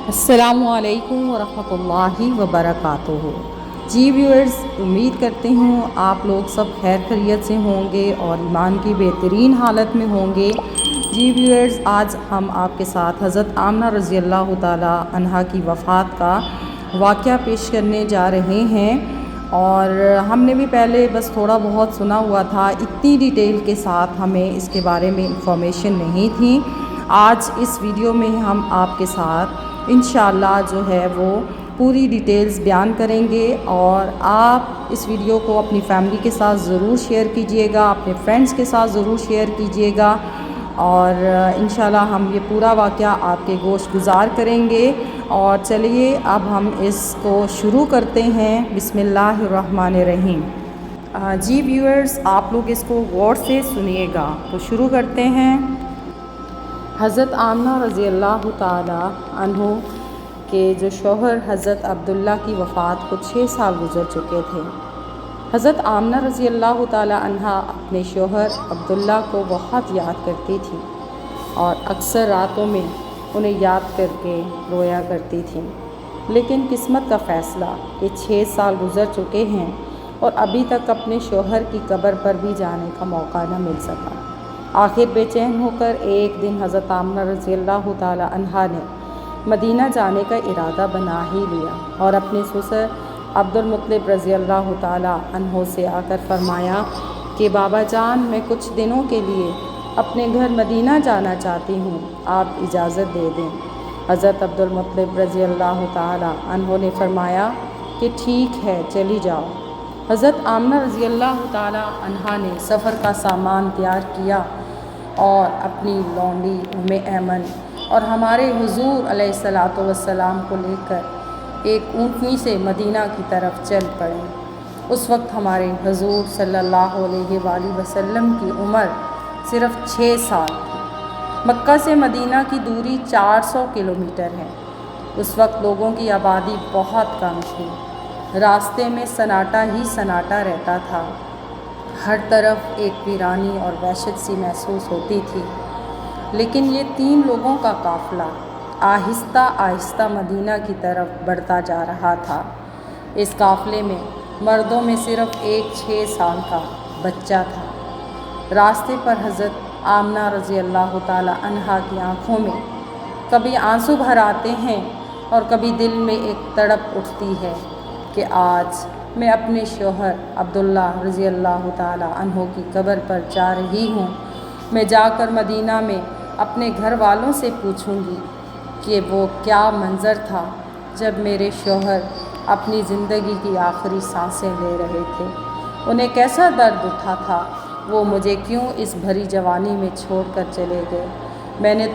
السلام علیکم ورحمۃ اللہ وبرکاتہ۔ جی ویورز، امید کرتے ہوں آپ لوگ سب خیر خیریت سے ہوں گے اور ایمان کی بہترین حالت میں ہوں گے۔ جی ویورز، آج ہم آپ کے ساتھ حضرت آمنہ رضی اللہ تعالی عنہا کی وفات کا واقعہ پیش کرنے جا رہے ہیں، اور ہم نے بھی پہلے بس تھوڑا بہت سنا ہوا تھا، اتنی ڈیٹیل کے ساتھ ہمیں اس کے بارے میں انفارمیشن نہیں تھی۔ آج اس ویڈیو میں ہم آپ کے ساتھ انشاءاللہ جو ہے وہ پوری ڈیٹیلز بیان کریں گے، اور آپ اس ویڈیو کو اپنی فیملی کے ساتھ ضرور شیئر کیجئے گا، اپنے فرینڈس کے ساتھ ضرور شیئر کیجئے گا، اور انشاءاللہ ہم یہ پورا واقعہ آپ کے گوش گزار کریں گے۔ اور چلیے اب ہم اس کو شروع کرتے ہیں۔ بسم اللہ الرحمن الرحیم۔ جی ویورز، آپ لوگ اس کو غور سے سنیے گا، تو شروع کرتے ہیں۔ حضرت آمنہ رضی اللہ تعالی عنہ کے جو شوہر حضرت عبداللہ کی وفات کو 6 سال گزر چکے تھے۔ حضرت آمنہ رضی اللہ تعالی عنہ اپنے شوہر عبداللہ کو بہت یاد کرتی تھی، اور اکثر راتوں میں انہیں یاد کر کے رویا کرتی تھی، لیکن قسمت کا فیصلہ کہ 6 سال گزر چکے ہیں اور ابھی تک اپنے شوہر کی قبر پر بھی جانے کا موقع نہ مل سکا۔ آخر بے چین ہو کر ایک دن حضرت آمنہ رضی اللہ تعالی عنہا نے مدینہ جانے کا ارادہ بنا ہی لیا، اور اپنے سسر عبدالمطلب رضی اللہ تعالی عنہ سے آ کر فرمایا کہ بابا جان، میں کچھ دنوں کے لیے اپنے گھر مدینہ جانا چاہتی ہوں، آپ اجازت دے دیں۔ حضرت عبدالمطلب رضی اللہ تعالی عنہ نے فرمایا کہ ٹھیک ہے، چلی جاؤ۔ حضرت آمنہ رضی اللہ تعالی عنہا نے سفر کا سامان تیار کیا اور اپنی لونڈی ام ایمن اور ہمارے حضور علیہ الصلوۃ والسلام کو لے کر ایک اونٹنی سے مدینہ کی طرف چل پڑے۔ اس وقت ہمارے حضور صلی اللہ علیہ وآلہ وسلم کی عمر صرف 6 سال تھی۔ مکہ سے مدینہ کی دوری 400 کلومیٹر ہے۔ اس وقت لوگوں کی آبادی بہت کم تھی، راستے میں سناٹا ہی سناٹا رہتا تھا، ہر طرف ایک ویرانی اور وحشت سی محسوس ہوتی تھی۔ لیکن یہ 3 لوگوں کا قافلہ آہستہ آہستہ مدینہ کی طرف بڑھتا جا رہا تھا۔ اس قافلے میں مردوں میں صرف ایک 6 سال کا بچہ تھا۔ راستے پر حضرت آمنہ رضی اللہ تعالی عنہا کی آنکھوں میں کبھی آنسو بھر آتے ہیں اور کبھی دل میں ایک تڑپ اٹھتی ہے کہ آج میں اپنے شوہر عبداللہ رضی اللہ تعالی عنہ کی قبر پر جا رہی ہوں۔ میں جا کر مدینہ میں اپنے گھر والوں سے پوچھوں گی کہ وہ کیا منظر تھا جب میرے شوہر اپنی زندگی کی آخری سانسیں لے رہے تھے، انہیں کیسا درد اٹھا تھا، وہ مجھے کیوں اس بھری جوانی میں چھوڑ کر چلے گئے۔ میں نے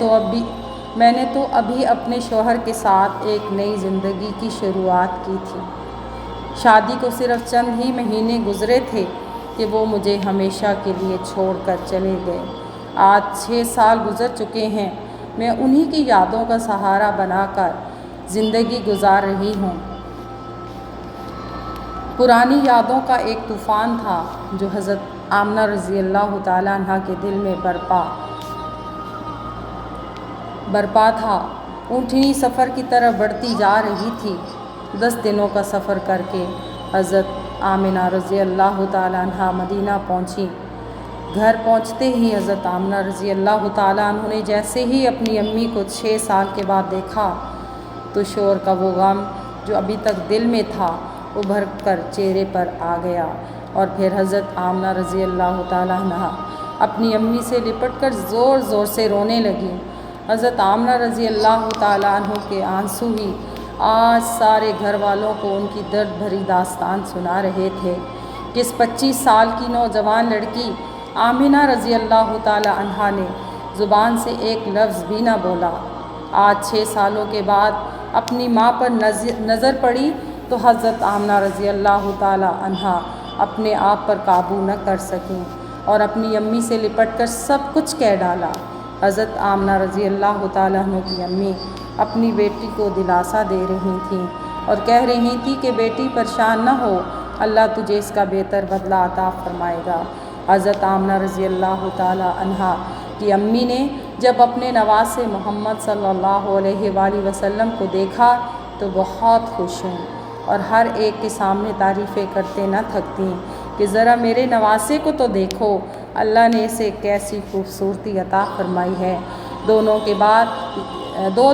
تو ابھی اپنے شوہر کے ساتھ ایک نئی زندگی کی شروعات کی تھی۔ شادی کو صرف چند ہی مہینے گزرے تھے کہ وہ مجھے ہمیشہ کے لیے چھوڑ کر چلے گئے۔ آج 6 سال گزر چکے ہیں، میں انہی کی یادوں کا سہارا بنا کر زندگی گزار رہی ہوں۔ پرانی یادوں کا ایک طوفان تھا جو حضرت آمنہ رضی اللہ تعالی عنہ کے دل میں برپا تھا۔ اونٹنی سفر کی طرف بڑھتی جا رہی تھی۔ 10 دنوں کا سفر کر کے حضرت آمنہ رضی اللہ تعالی عنہ مدینہ پہنچی۔ گھر پہنچتے ہی حضرت آمنہ رضی اللہ تعالی عنہ نے جیسے ہی اپنی امی کو 6 سال کے بعد دیکھا تو شوہر کا وہ غم جو ابھی تک دل میں تھا ابھر کر چہرے پر آ گیا، اور پھر حضرت آمنہ رضی اللہ تعالی عنہ اپنی امی سے لپٹ کر زور زور سے رونے لگی۔ حضرت آمنہ رضی اللہ تعالی عنہ کے آنسو ہی آج سارے گھر والوں کو ان کی درد بھری داستان سنا رہے تھے کہ اس 25 سال کی نوجوان لڑکی آمنہ رضی اللہ تعالی عنہا نے زبان سے ایک لفظ بھی نہ بولا۔ آج 6 سالوں کے بعد اپنی ماں پر نظر پڑی تو حضرت آمنہ رضی اللہ تعالی عنہا اپنے آپ پر قابو نہ کر سکیں اور اپنی امی سے لپٹ کر سب کچھ کہہ ڈالا۔ حضرت آمنہ رضی اللہ تعالی عنہ کی امی اپنی بیٹی کو دلاسا دے رہی تھیں اور کہہ رہی تھی کہ بیٹی پریشان نہ ہو، اللہ تجھے اس کا بہتر بدلہ عطا فرمائے گا۔ حضرت آمنہ رضی اللہ تعالی عنہا کہ امی نے جب اپنے نواسے محمد صلی اللہ علیہ وآلہ وسلم کو دیکھا تو بہت خوش ہوں اور ہر ایک کے سامنے تعریفیں کرتے نہ تھکتی کہ ذرا میرے نواسے کو تو دیکھو، اللہ نے اسے کیسی خوبصورتی عطا فرمائی ہے۔ دو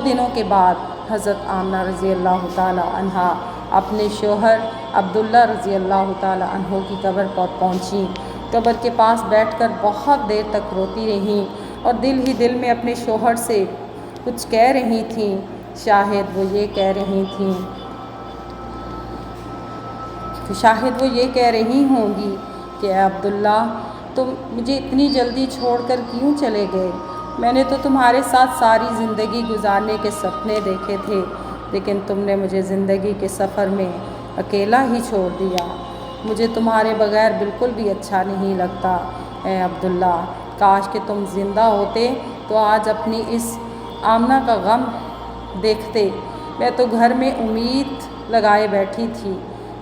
دنوں کے بعد حضرت آمنہ رضی اللہ تعالی عنہا اپنے شوہر عبداللہ رضی اللہ تعالی عنہ کی قبر پر پہنچیں۔ قبر کے پاس بیٹھ کر بہت دیر تک روتی رہیں اور دل ہی دل میں اپنے شوہر سے کچھ کہہ رہی تھیں۔ شاید وہ یہ کہہ رہی ہوں گی کہ اے عبداللہ، تم مجھے اتنی جلدی چھوڑ کر کیوں چلے گئے؟ میں نے تو تمہارے ساتھ ساری زندگی گزارنے کے سپنے دیکھے تھے، لیکن تم نے مجھے زندگی کے سفر میں اکیلا ہی چھوڑ دیا۔ مجھے تمہارے بغیر بالکل بھی اچھا نہیں لگتا۔ اے عبداللہ، کاش کہ تم زندہ ہوتے تو آج اپنی اس آمنہ کا غم دیکھتے۔ میں تو گھر میں امید لگائے بیٹھی تھی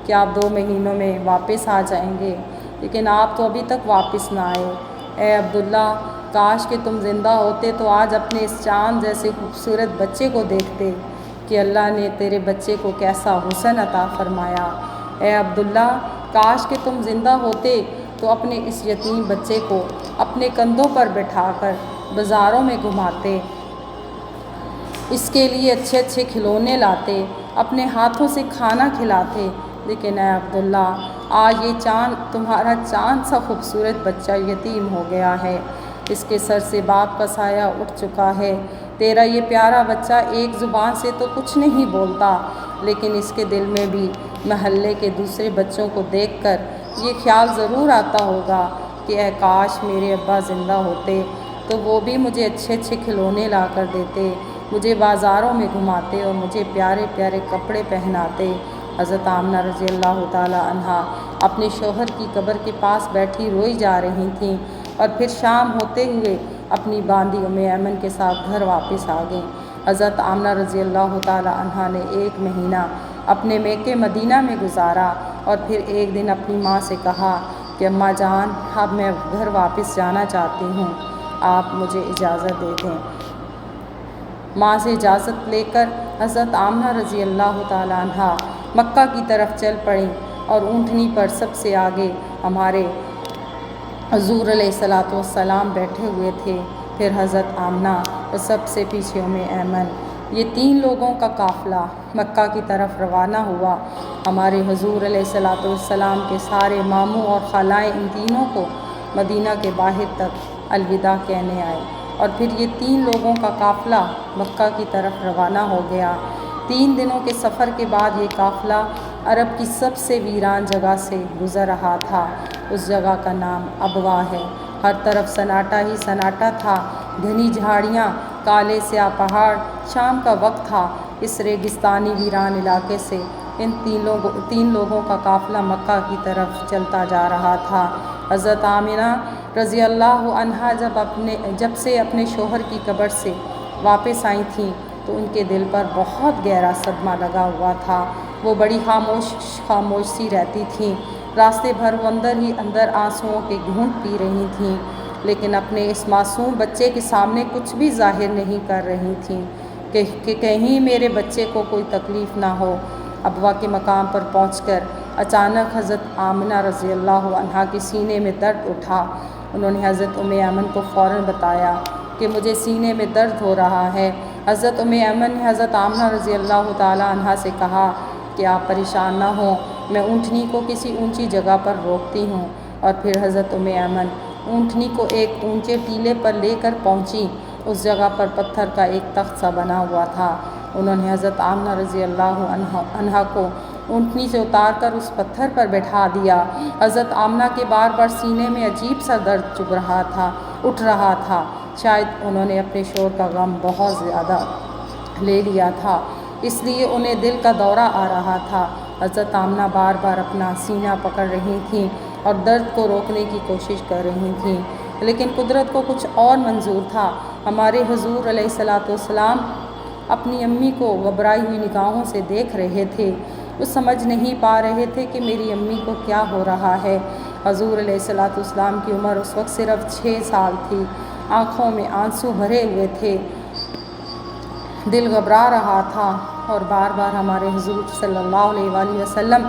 کہ آپ 2 مہینوں میں واپس آ جائیں گے، لیکن آپ تو ابھی تک واپس نہ آئے۔ اے عبداللہ، کاش کہ تم زندہ ہوتے تو آج اپنے اس چاند جیسے خوبصورت بچے کو دیکھتے کہ اللہ نے تیرے بچے کو کیسا حسن عطا فرمایا۔ اے عبداللہ، کاش کہ تم زندہ ہوتے تو اپنے اس یتیم بچے کو اپنے کندھوں پر بٹھا کر بازاروں میں گھماتے، اس کے لیے اچھے اچھے کھلونے لاتے، اپنے ہاتھوں سے کھانا کھلاتے۔ لیکن اے عبداللہ، آج یہ تمہارا چاند سا خوبصورت بچہ یتیم ہو گیا ہے، اس کے سر سے باپ کا سایہ اٹھ چکا ہے۔ تیرا یہ پیارا بچہ ایک زبان سے تو کچھ نہیں بولتا، لیکن اس کے دل میں بھی محلے کے دوسرے بچوں کو دیکھ کر یہ خیال ضرور آتا ہوگا کہ اے کاش میرے ابا زندہ ہوتے تو وہ بھی مجھے اچھے اچھے کھلونے لا کر دیتے، مجھے بازاروں میں گھماتے اور مجھے پیارے پیارے کپڑے پہناتے۔ حضرت آمنہ رضی اللہ تعالی عنہا اپنے شوہر کی قبر کے پاس بیٹھی روئی جا رہی تھیں اور پھر شام ہوتے ہوئے اپنی باندی ایمن کے ساتھ گھر واپس آ گئیں۔ حضرت آمنہ رضی اللہ تعالی عنہا نے 1 مہینہ اپنے میکے مدینہ میں گزارا اور پھر ایک دن اپنی ماں سے کہا کہ اماں جان، اب میں گھر واپس جانا چاہتی ہوں، آپ مجھے اجازت دے دیں۔ ماں سے اجازت لے کر حضرت آمنہ رضی اللہ تعالی عنہا مکہ کی طرف چل پڑیں اور اونٹنی پر سب سے آگے ہمارے حضور علیہ الصلوۃ والسلام بیٹھے ہوئے تھے، پھر حضرت آمنہ اور سب سے پیچھے ایمن، یہ 3 لوگوں کا قافلہ مکہ کی طرف روانہ ہوا۔ ہمارے حضور علیہ الصلوۃ والسلام کے سارے ماموں اور خالائیں ان تینوں کو مدینہ کے باہر تک الوداع کہنے آئے اور پھر یہ 3 لوگوں کا قافلہ مکہ کی طرف روانہ ہو گیا۔ 3 دنوں کے سفر کے بعد یہ قافلہ عرب کی سب سے ویران جگہ سے گزر رہا تھا۔ اس جگہ کا نام ابوا ہے۔ ہر طرف سناٹا ہی سناٹا تھا، گھنی جھاڑیاں، کالے سیاہ پہاڑ۔ شام کا وقت تھا۔ اس ریگستانی ویران علاقے سے ان 3 لوگوں کا قافلہ مکہ کی طرف چلتا جا رہا تھا۔ حضرت آمنہ رضی اللہ عنہا جب سے اپنے شوہر کی قبر سے واپس آئی تھیں تو ان کے دل پر بہت گہرا صدمہ لگا ہوا تھا۔ وہ بڑی خاموش سی رہتی تھیں۔ راستے بھر وہ اندر ہی اندر آنسوؤں کے گھونٹ پی رہی تھیں، لیکن اپنے اس معصوم بچے کے سامنے کچھ بھی ظاہر نہیں کر رہی تھیں کہ کہیں میرے بچے کو کوئی تکلیف نہ ہو۔ ابوا کے مقام پر پہنچ کر اچانک حضرت آمنہ رضی اللہ عنہا کے سینے میں درد اٹھا۔ انہوں نے حضرت ایمن کو فوراً بتایا کہ مجھے سینے میں درد ہو رہا ہے۔ حضرت ایمن نے حضرت آمنہ رضی اللہ تعالی عنہا سے کہا کہ آپ پریشان نہ ہوں، میں اونٹنی کو کسی اونچی جگہ پر روکتی ہوں۔ اور پھر حضرت ایمن اونٹنی کو ایک اونچے ٹیلے پر لے کر پہنچی۔ اس جگہ پر پتھر کا ایک تخت سا بنا ہوا تھا۔ انہوں نے حضرت آمنہ رضی اللہ عنہا کو اونٹنی سے اتار کر اس پتھر پر بٹھا دیا۔ حضرت آمنہ کے بار بار سینے میں عجیب سا درد اٹھ رہا تھا۔ شاید انہوں نے اپنے شوہر کا غم بہت زیادہ لے لیا تھا، اس لیے انہیں دل کا دورہ آ رہا تھا۔ حضرت آمنہ بار بار اپنا سینہ پکڑ رہی تھیں اور درد کو روکنے کی کوشش کر رہی تھیں، لیکن قدرت کو کچھ اور منظور تھا۔ ہمارے حضور علیہ الصلوۃ والسلام اپنی امی کو گھبرائی ہوئی نگاہوں سے دیکھ رہے تھے۔ وہ سمجھ نہیں پا رہے تھے کہ میری امی کو کیا ہو رہا ہے۔ حضور علیہ الصلوۃ والسلام کی عمر اس وقت صرف 6 سال تھی۔ آنکھوں میں آنسو بھرے ہوئے تھے، دل گھبرا رہا تھا اور بار بار ہمارے حضور صلی اللہ علیہ وآلہ وسلم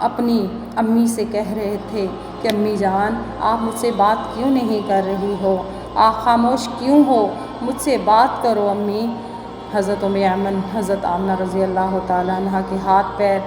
اپنی امی سے کہہ رہے تھے کہ امی جان آپ مجھ سے بات کیوں نہیں کر رہی ہو، آپ خاموش کیوں ہو، مجھ سے بات کرو امی۔ حضرت ایمن حضرت آمنہ رضی اللہ تعالیٰ عنہ کے ہاتھ پیر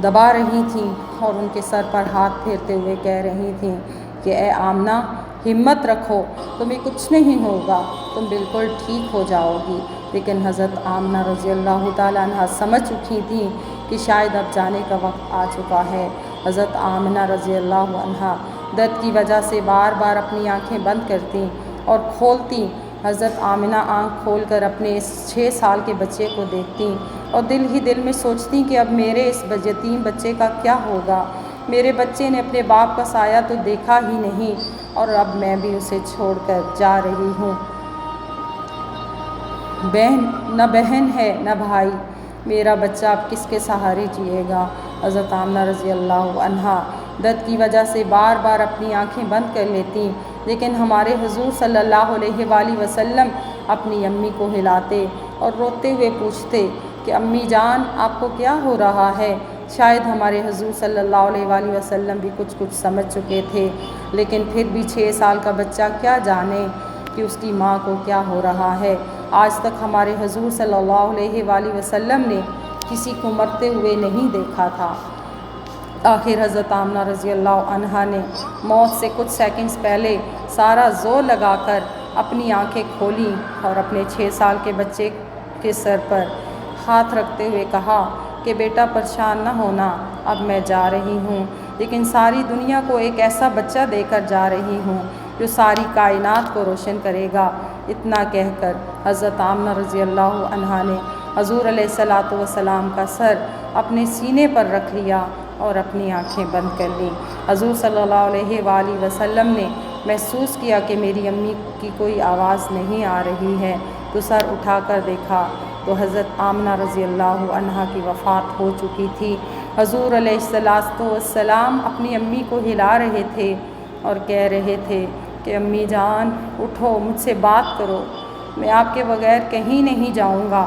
دبا رہی تھیں اور ان کے سر پر ہاتھ پھیرتے ہوئے کہہ رہی تھیں کہ اے آمنہ ہمت رکھو، تمہیں کچھ نہیں ہوگا، تم بالکل ٹھیک ہو جاؤ گی۔ لیکن حضرت آمنہ رضی اللہ تعالیٰ عنہ سمجھ چکی تھیں کہ شاید اب جانے کا وقت آ چکا ہے۔ حضرت آمنہ رضی اللہ عنہ درد کی وجہ سے بار بار اپنی آنکھیں بند کرتیں اور کھولتیں۔ حضرت آمنہ آنکھ کھول کر اپنے اس 6 سال کے بچے کو دیکھتیں اور دل ہی دل میں سوچتیں کہ اب میرے اس یتیم بچے کا کیا ہوگا، میرے بچے نے اپنے باپ کا سایہ تو دیکھا ہی نہیں اور اب میں بھی اسے چھوڑ کر جا رہی ہوں۔ نہ بہن ہے نہ بھائی، میرا بچہ اب کس کے سہارے جیے گا۔ حضرت آمنہ رضی اللہ عنہا درد کی وجہ سے بار بار اپنی آنکھیں بند کر لیتیں، لیکن ہمارے حضور صلی اللہ علیہ وآلہ وسلم اپنی امی کو ہلاتے اور روتے ہوئے پوچھتے کہ امی جان آپ کو کیا ہو رہا ہے۔ شاید ہمارے حضور صلی اللہ علیہ وآلہ وسلم بھی کچھ سمجھ چکے تھے، لیکن پھر بھی 6 سال کا بچہ کیا جانے کہ اس کی ماں کو کیا ہو رہا ہے۔ آج تک ہمارے حضور صلی اللہ علیہ وآلہ وسلم نے کسی کو مرتے ہوئے نہیں دیکھا تھا۔ آخر حضرت آمنہ رضی اللہ عنہا نے موت سے کچھ سیکنڈز پہلے سارا زور لگا کر اپنی آنکھیں کھولیں اور اپنے 6 سال کے بچے کے سر پر ہاتھ رکھتے ہوئے کہا کہ بیٹا پریشان نہ ہونا، اب میں جا رہی ہوں، لیکن ساری دنیا کو ایک ایسا بچہ دے کر جا رہی ہوں جو ساری کائنات کو روشن کرے گا۔ اتنا کہہ کر حضرت آمنہ رضی اللہ عنہا نے حضور علیہ الصلوۃ والسلام کا سر اپنے سینے پر رکھ لیا اور اپنی آنکھیں بند کر لیں۔ حضور صلی اللہ علیہ وآلہ وسلم نے محسوس کیا کہ میری امی کی کوئی آواز نہیں آ رہی ہے، تو سر اٹھا کر دیکھا تو حضرت آمنہ رضی اللہ عنہا کی وفات ہو چکی تھی۔ حضور علیہ الصلوۃ والسلام اپنی امی کو ہلا رہے تھے اور کہہ رہے تھے کہ امی جان اٹھو، مجھ سے بات کرو، میں آپ کے بغیر کہیں نہیں جاؤں گا،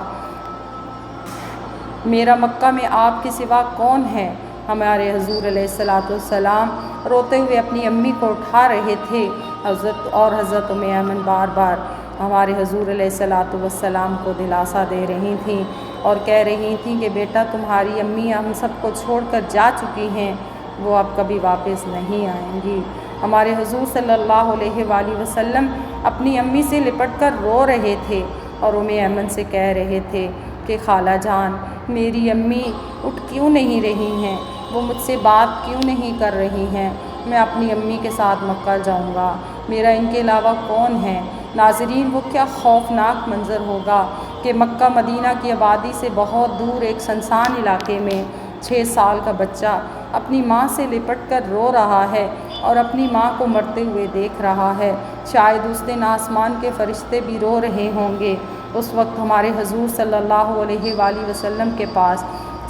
میرا مکہ میں آپ کے سوا کون ہے۔ ہمارے حضور علیہ الصلوۃ والسلام روتے ہوئے اپنی امی کو اٹھا رہے تھے۔ حضرت ایمن بار بار ہمارے حضور علیہ الصلوۃ والسلام کو دلاسا دے رہی تھیں اور کہہ رہی تھیں کہ بیٹا تمہاری امی ہم سب کو چھوڑ کر جا چکی ہیں، وہ اب کبھی واپس نہیں آئیں گی۔ ہمارے حضور صلی اللہ علیہ وآلہ وسلم اپنی امی سے لپٹ کر رو رہے تھے اور ایمن سے کہہ رہے تھے کہ خالہ جان میری امی اٹھ کیوں نہیں رہی ہیں، وہ مجھ سے بات کیوں نہیں کر رہی ہیں، میں اپنی امی کے ساتھ مکہ جاؤں گا، میرا ان کے علاوہ کون ہے۔ ناظرین وہ کیا خوفناک منظر ہوگا کہ مکہ مدینہ کی آبادی سے بہت دور ایک سنسان علاقے میں 6 سال کا بچہ اپنی ماں سے لپٹ کر رو رہا ہے اور اپنی ماں کو مرتے ہوئے دیکھ رہا ہے۔ شاید اس دن آسمان کے فرشتے بھی رو رہے ہوں گے۔ اس وقت ہمارے حضور صلی اللہ علیہ وآلہ وسلم کے پاس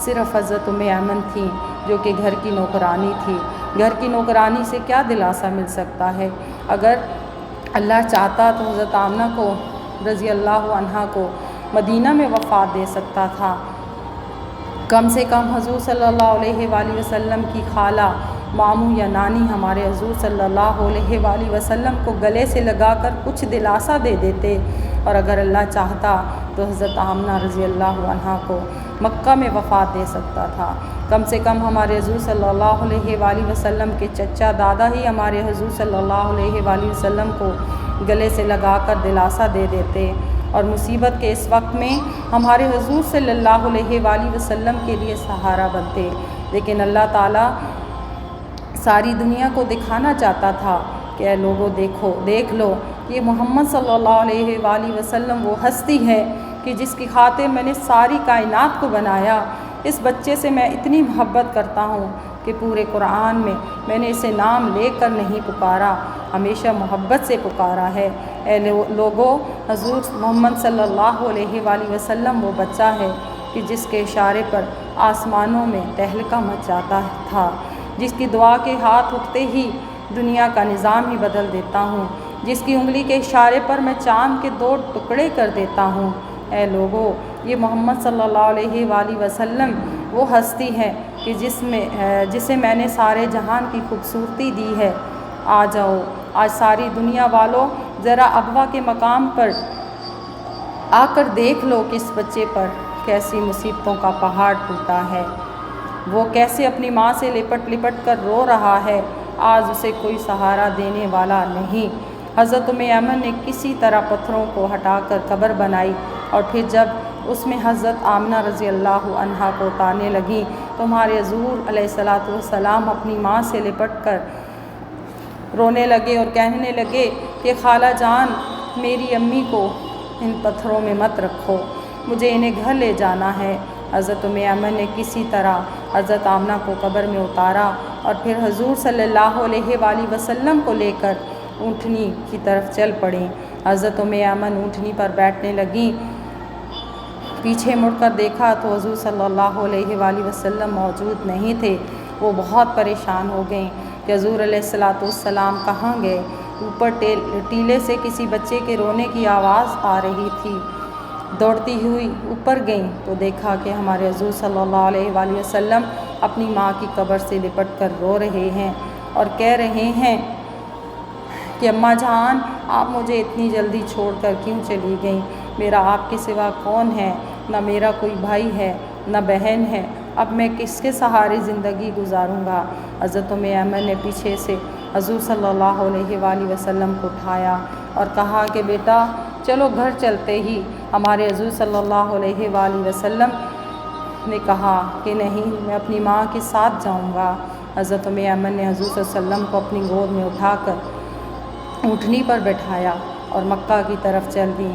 صرف حضرت ایمن تھیں جو کہ گھر کی نوکرانی تھی۔ گھر کی نوکرانی سے کیا دلاسا مل سکتا ہے؟ اگر اللہ چاہتا تو حضرت آمنہ کو رضی اللہ عنہا کو مدینہ میں وفات دے سکتا تھا۔ کم سے کم حضور صلی اللہ علیہ وآلہ وسلم کی خالہ، ماموں یا نانی ہمارے حضور صلی اللہ علیہ وآلہ وسلم کو گلے سے لگا کر کچھ دلاسا دے دیتے، اور اگر اللہ چاہتا تو حضرت آمنہ رضی اللہ عنہا کو مکہ میں وفات دے سکتا تھا۔ کم سے کم ہمارے حضور صلی اللہ علیہ وآلہ وسلم کے چچا دادا ہی ہمارے حضور صلی اللہ علیہ وآلہ وسلم کو گلے سے لگا کر دلاسا دے دیتے، اور مصیبت کے اس وقت میں ہمارے حضور صلی اللہ علیہ وآلہ وسلم کے لیے سہارا بنتے۔ لیکن اللہ تعالیٰ ساری دنیا کو دکھانا چاہتا تھا کہ اے لوگوں دیکھ لو، یہ محمد صلی اللہ علیہ وآلہ وسلم وہ ہستی ہے کہ جس کی خاطر میں نے ساری کائنات کو بنایا۔ اس بچے سے میں اتنی محبت کرتا ہوں کہ پورے قرآن میں نے اسے نام لے کر نہیں پکارا، ہمیشہ محبت سے پکارا ہے۔ اے لوگوں، حضور محمد صلی اللہ علیہ وآلہ وسلم وہ بچہ ہے کہ جس کے اشارے پر آسمانوں میں تہلکہ مچ جاتا تھا، جس کی دعا کے ہاتھ اٹھتے ہی دنیا کا نظام ہی بدل دیتا ہوں۔ جس کی انگلی کے اشارے پر میں چاند کے 2 ٹکڑے کر دیتا ہوں۔ اے لوگو، یہ محمد صلی اللہ علیہ وآلہ وسلم وہ ہستی ہے کہ جسے میں نے سارے جہان کی خوبصورتی دی ہے۔ آ جاؤ، آج ساری دنیا والوں ذرا ابوا کے مقام پر آ کر دیکھ لو کہ اس بچے پر کیسی مصیبتوں کا پہاڑ ٹوٹا ہے۔ وہ کیسے اپنی ماں سے لپٹ لپٹ کر رو رہا ہے۔ آج اسے کوئی سہارا دینے والا نہیں۔ حضرت ایمن نے کسی طرح پتھروں کو ہٹا کر قبر بنائی، اور پھر جب اس میں حضرت آمنہ رضی اللہ عنہا کو اتارنے لگیں تو ہمارے حضور علیہ الصلاۃ والسلام اپنی ماں سے لپٹ کر رونے لگے اور کہنے لگے کہ خالہ جان، میری امی کو ان پتھروں میں مت رکھو، مجھے انہیں گھر لے جانا ہے۔ حضرت ایمن نے کسی طرح حضرت آمنہ کو قبر میں اتارا اور پھر حضور صلی اللہ علیہ وآلہ وسلم کو لے کر اونٹنی کی طرف چل پڑیں۔ حضرت ایمن اونٹنی پر بیٹھنے لگیں۔ پیچھے مڑ کر دیکھا تو حضور صلی اللہ علیہ وآلہ وسلم موجود نہیں تھے۔ وہ بہت پریشان ہو گئیں کہ حضور علیہ الصلاۃ والسلام کہاں گئے۔ اوپر ٹیلے سے کسی بچے کے رونے کی آواز آ رہی تھی۔ دوڑتی ہوئی اوپر گئیں تو دیکھا کہ ہمارے حضور صلی اللہ علیہ وآلہ وسلم اپنی ماں کی قبر سے لپٹ کر رو رہے ہیں اور کہہ رہے ہیں کہ اماں جان، آپ مجھے اتنی جلدی چھوڑ کر کیوں چلی گئیں؟ میرا آپ کے سوا کون ہے؟ نہ میرا کوئی بھائی ہے، نہ بہن ہے، اب میں کس کے سہارے زندگی گزاروں گا؟ حضرت ایمن نے پیچھے سے حضور صلی اللہ علیہ وآلہ وسلم کو اٹھایا اور کہا کہ بیٹا چلو گھر چلتے ہی۔ ہمارے حضور صلی اللہ علیہ وآلہ وسلم نے کہا کہ نہیں، میں اپنی ماں کے ساتھ جاؤں گا۔ حضرت ایمن نے حضور صلی اللہ علیہ وسلم کو اپنی گود میں اٹھا کر اونٹنی پر بٹھایا اور مکہ کی طرف چل دیں۔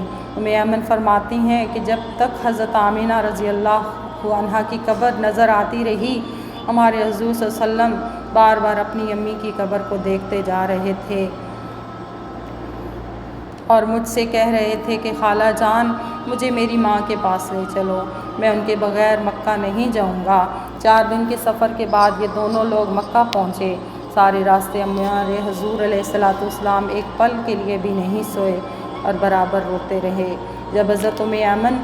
ایمن فرماتی ہیں کہ جب تک حضرت آمنہ رضی اللہ عنہا کی قبر نظر آتی رہی، ہمارے حضور صلی اللہ علیہ وسلم بار بار اپنی امی کی قبر کو دیکھتے جا رہے تھے اور مجھ سے کہہ رہے تھے کہ خالہ جان، مجھے میری ماں کے پاس لے چلو، میں ان کے بغیر مکہ نہیں جاؤں گا۔ 4 دن کے سفر کے بعد یہ دونوں لوگ مکہ پہنچے۔ سارے راستے ہمارے حضور علیہ الصلاۃ والسلام ایک پل کے لیے بھی نہیں سوئے اور برابر روتے رہے۔ جب حضرت ایمن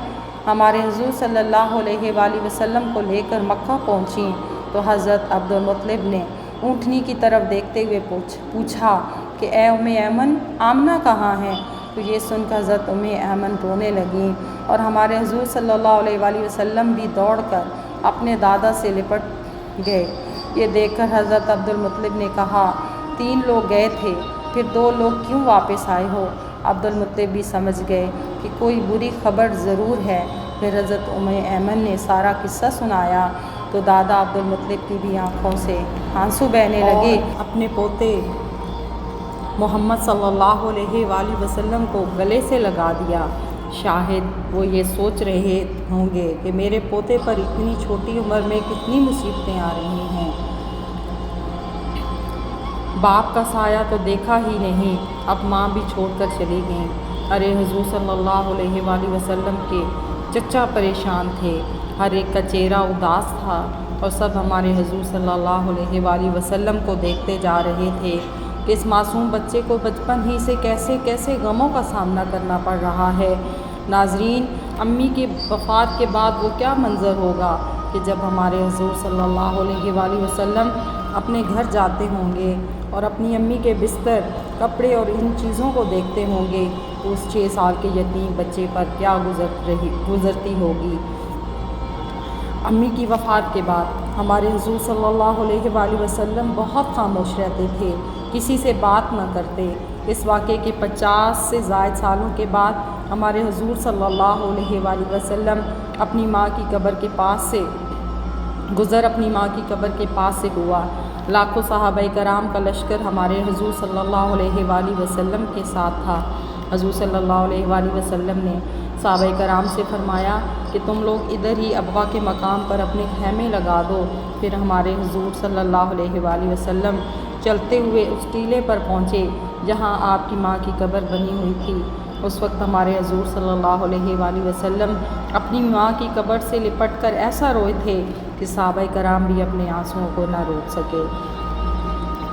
ہمارے حضور صلی اللہ علیہ وآلہ وسلم کو لے کر مکہ پہنچیں تو حضرت عبدالمطلب نے اونٹنی کی طرف دیکھتے ہوئے پوچھا کہ اے ایمن، آمنہ کہاں ہیں؟ تو یہ سن کر حضرت ایمن رونے لگیں اور ہمارے حضور صلی اللہ علیہ وآلہ وسلم بھی دوڑ کر اپنے دادا سے لپٹ گئے۔ یہ دیکھ کر حضرت عبدالمطلب نے کہا 3 لوگ گئے تھے، پھر 2 لوگ کیوں واپس آئے ہو؟ عبدالمطلب بھی سمجھ گئے کہ کوئی بری خبر ضرور ہے۔ پھر حضرت ایمن نے سارا قصہ سنایا تو دادا عبدالمطلب کی بھی آنکھوں سے آنسو بہنے لگے۔ اپنے پوتے محمد صلی اللہ علیہ وآلہ وسلم کو گلے سے لگا دیا۔ شاہد وہ یہ سوچ رہے ہوں گے کہ میرے پوتے پر اتنی چھوٹی عمر میں کتنی مصیبتیں آ رہی ہیں۔ باپ کا سایہ تو دیکھا ہی نہیں، اب ماں بھی چھوڑ کر چلی گئیں۔ ارے حضور صلی اللہ علیہ وآلہ وسلم کے چچا پریشان تھے، ہر ایک کا چہرہ اداس تھا اور سب ہمارے حضور صلی اللہ علیہ وآلہ وسلم کو دیکھتے جا رہے تھے کہ اس معصوم بچے کو بچپن ہی سے کیسے کیسے غموں کا سامنا کرنا پڑ رہا ہے۔ ناظرین، امی کی وفات کے بعد وہ کیا منظر ہوگا کہ جب ہمارے حضور صلی اللہ علیہ وآلہ وسلم اپنے گھر جاتے ہوں گے اور اپنی امی کے بستر، کپڑے اور ان چیزوں کو دیکھتے ہوں گے تو اس 6 سال کے یتیم بچے پر کیا گزرتی ہوگی۔ امی کی وفات کے بعد ہمارے حضور صلی اللہ علیہ وآلہ وسلم بہت خاموش رہتے تھے، کسی سے بات نہ کرتے۔ اس واقعے کے 50 سے زائد سالوں کے بعد ہمارے حضور صلی اللہ علیہ وآلہ وسلم اپنی ماں کی قبر کے پاس سے ہوا۔ لاکھوں صحابہ کرام کا لشکر ہمارے حضور صلی اللہ علیہ وآلہ وسلم کے ساتھ تھا۔ حضور صلی اللہ علیہ وآلہ وسلم نے صحابہ کرام سے فرمایا کہ تم لوگ ادھر ہی ابوا کے مقام پر اپنے خیمے لگا دو۔ پھر ہمارے حضور صلی اللہ علیہ وآلہ وسلم چلتے ہوئے اس ٹیلے پر پہنچے جہاں آپ کی ماں کی قبر بنی ہوئی تھی۔ اس وقت ہمارے حضور صلی اللہ علیہ وآلہ وسلم اپنی ماں کی قبر سے لپٹ کر ایسا روئے تھے کہ صحابہ کرام بھی اپنے آنسوؤں کو نہ روک سکے۔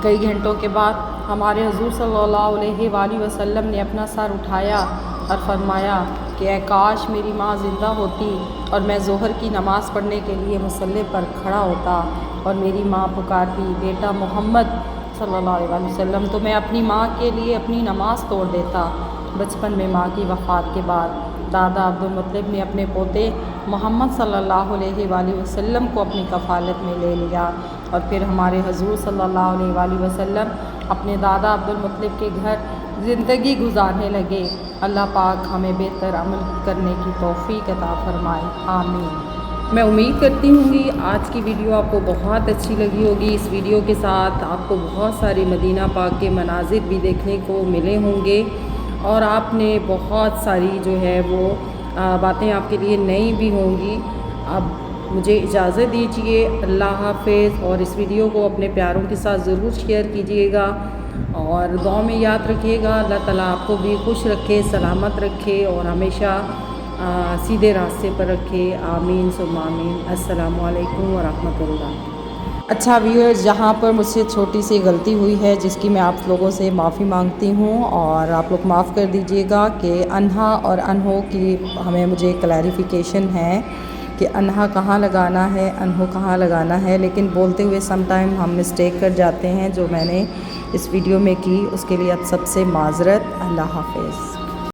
کئی گھنٹوں کے بعد ہمارے حضور صلی اللہ علیہ وآلہ وسلم نے اپنا سر اٹھایا اور فرمایا کہ اے کاش میری ماں زندہ ہوتی اور میں ظہر کی نماز پڑھنے کے لیے مصلی پر کھڑا ہوتا اور میری ماں پکارتی بیٹا محمد صلی اللہ علیہ وآلہ وسلم، تو میں اپنی ماں کے لیے اپنی نماز توڑ دیتا۔ بچپن میں ماں کی وفات کے بعد دادا عبدالمطلب نے اپنے پوتے محمد صلی اللہ علیہ وآلہ وسلم کو اپنی کفالت میں لے لیا، اور پھر ہمارے حضور صلی اللہ علیہ وآلہ وسلم اپنے دادا عبدالمطلب کے گھر زندگی گزارنے لگے۔ اللہ پاک ہمیں بہتر عمل کرنے کی توفیق عطا فرمائے، آمین۔ میں امید کرتی ہوں کہ آج کی ویڈیو آپ کو بہت اچھی لگی ہوگی۔ اس ویڈیو کے ساتھ آپ کو بہت سارے مدینہ پاک کے مناظر بھی دیکھنے کو ملے ہوں گے، اور آپ نے بہت ساری جو ہے وہ باتیں آپ کے لیے نئی بھی ہوں گی۔ اب مجھے اجازت دیجیے، اللہ حافظ، اور اس ویڈیو کو اپنے پیاروں کے ساتھ ضرور شیئر کیجیے گا، اور دعا میں یاد رکھیے گا۔ اللہ تعالیٰ آپ کو بھی خوش رکھے، سلامت رکھے، اور ہمیشہ سیدھے راستے پر رکھے، آمین ثم آمین۔ السلام علیکم ورحمۃ اللہ۔ اچھا ویورز، جہاں پر مجھ سے چھوٹی سی غلطی ہوئی ہے جس کی میں آپ لوگوں سے معافی مانگتی ہوں، اور آپ لوگ معاف کر دیجیے گا کہ انہا اور انہو کی مجھے کلیریفیکیشن ہے کہ انہا کہاں لگانا ہے، انہو کہاں لگانا ہے، لیکن بولتے ہوئے سم ٹائم ہم مسٹیک کر جاتے ہیں، جو میں نے اس ویڈیو میں کی اس کے لیے آپ سب سے معذرت۔ اللہ حافظ۔